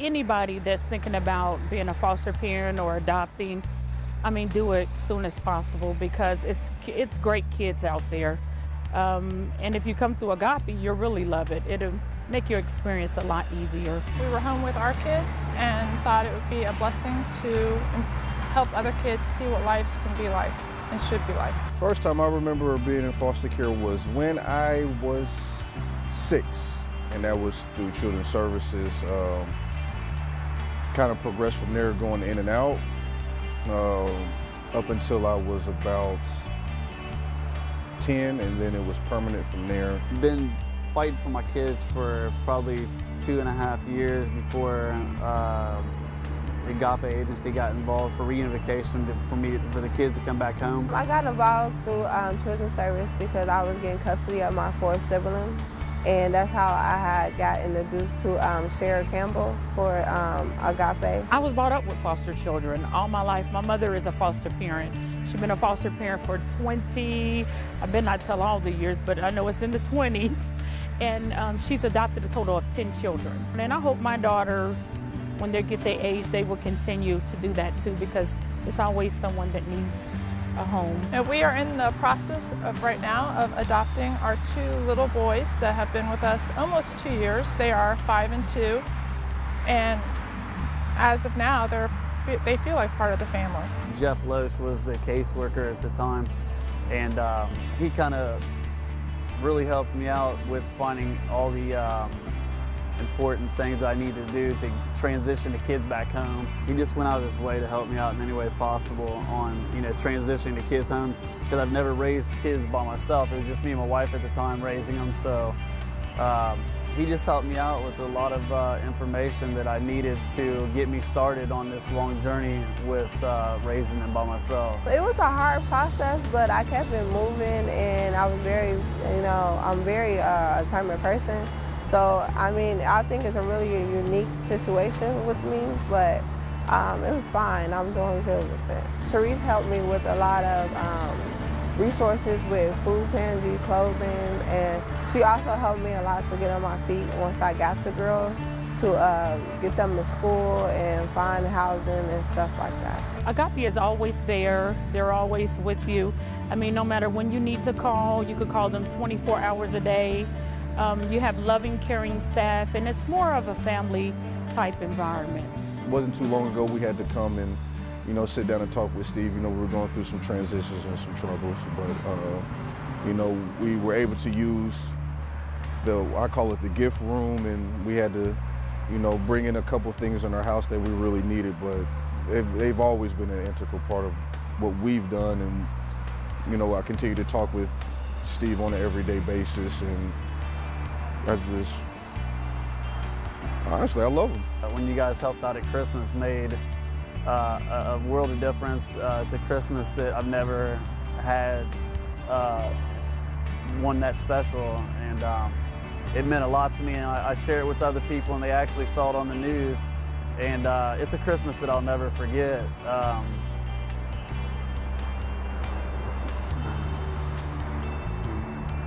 anybody that's thinking about being a foster parent or adopting, I mean, do it as soon as possible because it's great kids out there. And if you come through Agape, you'll really love it. It'll make your experience a lot easier. We were home with our kids and thought it would be a blessing to help other kids see what lives can be like and should be like. First time I remember being in foster care was when I was 6, and that was through Children's Services. Kind of progressed from there, going in and out, up until I was about 10, and then it was permanent from there. Been fighting for my kids for probably 2.5 years before the Agape agency got involved for reunification for the kids to come back home. I got involved through Children's Service because I was getting custody of my 4 siblings, and that's how I had got introduced to Shara Campbell for Agape. I was brought up with foster children all my life. My mother is a foster parent. She's been a foster parent for 20, I better not tell all the years, but I know it's in the 20s. And she's adopted a total of 10 children. And I hope my daughters, when they get their age, they will continue to do that too, because it's always someone that needs a home. And we are in the process of right now of adopting our 2 little boys that have been with us almost 2 years. They are 5 and 2, and as of now, they feel like part of the family. Jeff Loesch was the caseworker at the time, and he kind of really helped me out with finding all the important things that I need to do to transition the kids back home. He just went out of his way to help me out in any way possible on, transitioning the kids home, because I've never raised kids by myself. It was just me and my wife at the time raising them, so he just helped me out with a lot of information that I needed to get me started on this long journey with raising them by myself. It was a hard process, but I kept it moving, and I was very, I'm very determined person. So, I mean, I think it's a really unique situation with me, but it was fine. I'm doing good with it. Cherise helped me with a lot of resources with food pantry, clothing, and she also helped me a lot to get on my feet once I got the girls, to get them to school and find housing and stuff like that. Agape is always there. They're always with you. I mean, no matter when you need to call, you could call them 24 hours a day. You have loving, caring staff, and it's more of a family type environment. It wasn't too long ago we had to come and sit down and talk with Steve. We were going through some transitions and some troubles, but we were able to use I call it the gift room, and we had to bring in a couple things in our house that we really needed, but they've always been an integral part of what we've done, and I continue to talk with Steve on an everyday basis, and honestly, I love him. When you guys helped out at Christmas made a world of difference to Christmas that I've never had one that special, and it meant a lot to me, and I share it with other people, and they actually saw it on the news, and it's a Christmas that I'll never forget.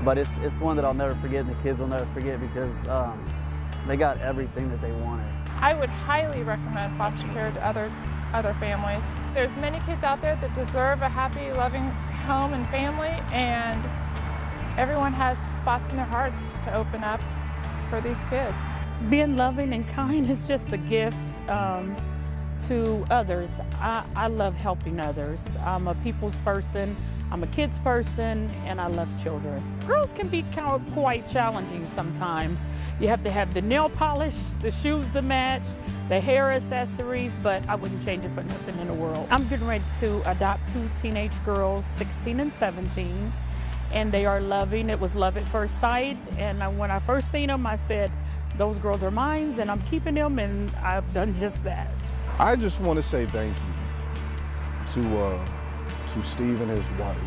But it's one that I'll never forget, and the kids will never forget, because they got everything that they wanted. I would highly recommend foster care to other families. There's many kids out there that deserve a happy, loving home and family, and everyone has spots in their hearts to open up for these kids. Being loving and kind is just a gift to others. I love helping others. I'm a people's person. I'm a kids person, and I love children. Girls can be quite challenging sometimes. You have to have the nail polish, the shoes to match, the hair accessories, but I wouldn't change it for nothing in the world. I'm getting ready to adopt 2 teenage girls, 16 and 17, and they are loving. It was love at first sight, and when I first seen them, I said, those girls are mine, and I'm keeping them, and I've done just that. I just want to say thank you to Steve and his wife.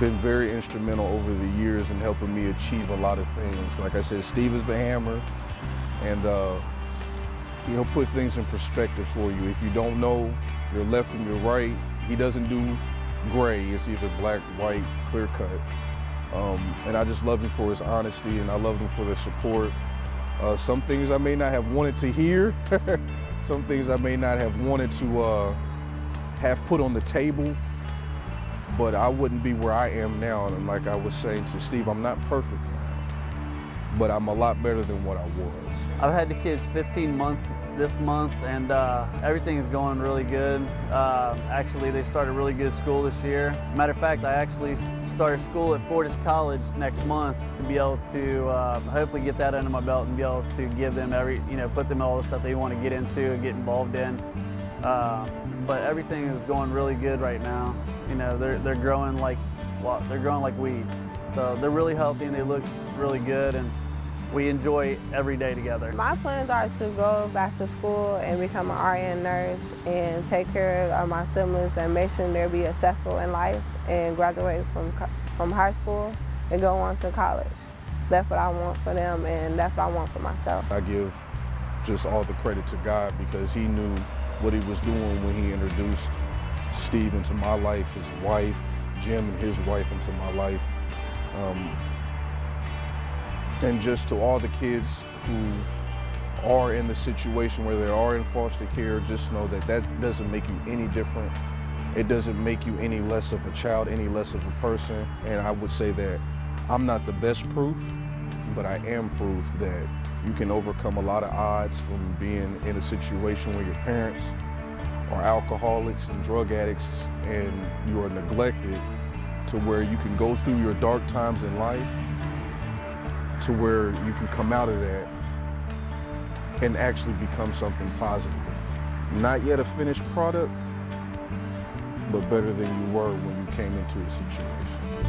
Been very instrumental over the years in helping me achieve a lot of things. Like I said, Steve is the hammer, and he'll put things in perspective for you. If you don't know your left from your right, he doesn't do gray. It's either black, white, clear cut. And I just love him for his honesty, and I love him for the support. Some things I may not have wanted to hear, some things I may not have wanted to have put on the table, but I wouldn't be where I am now. And like I was saying to Steve, I'm not perfect now, but I'm a lot better than what I was. I've had the kids 15 months this month, and everything is going really good. Actually, they started really good school this year. Matter of fact, I actually started school at Fortis College next month to be able to hopefully get that under my belt and be able to give them put them in all the stuff they want to get into and get involved in. But everything is going really good right now. You know, they're growing like weeds. So they're really healthy and they look really good, and we enjoy every day together. My plans are to go back to school and become an RN nurse and take care of my siblings and make sure they'll be successful in life and graduate from high school and go on to college. That's what I want for them, and that's what I want for myself. I give just all the credit to God, because he knew what he was doing when he introduced Steve into my life, his wife, Jim and his wife into my life. And just to all the kids who are in the situation where they are in foster care, just know that that doesn't make you any different. It doesn't make you any less of a child, any less of a person. And I would say that I'm not the best proof, but I am proof that you can overcome a lot of odds from being in a situation where your parents are alcoholics and drug addicts and you are neglected, to where you can go through your dark times in life, to where you can come out of that and actually become something positive. Not yet a finished product, but better than you were when you came into a situation.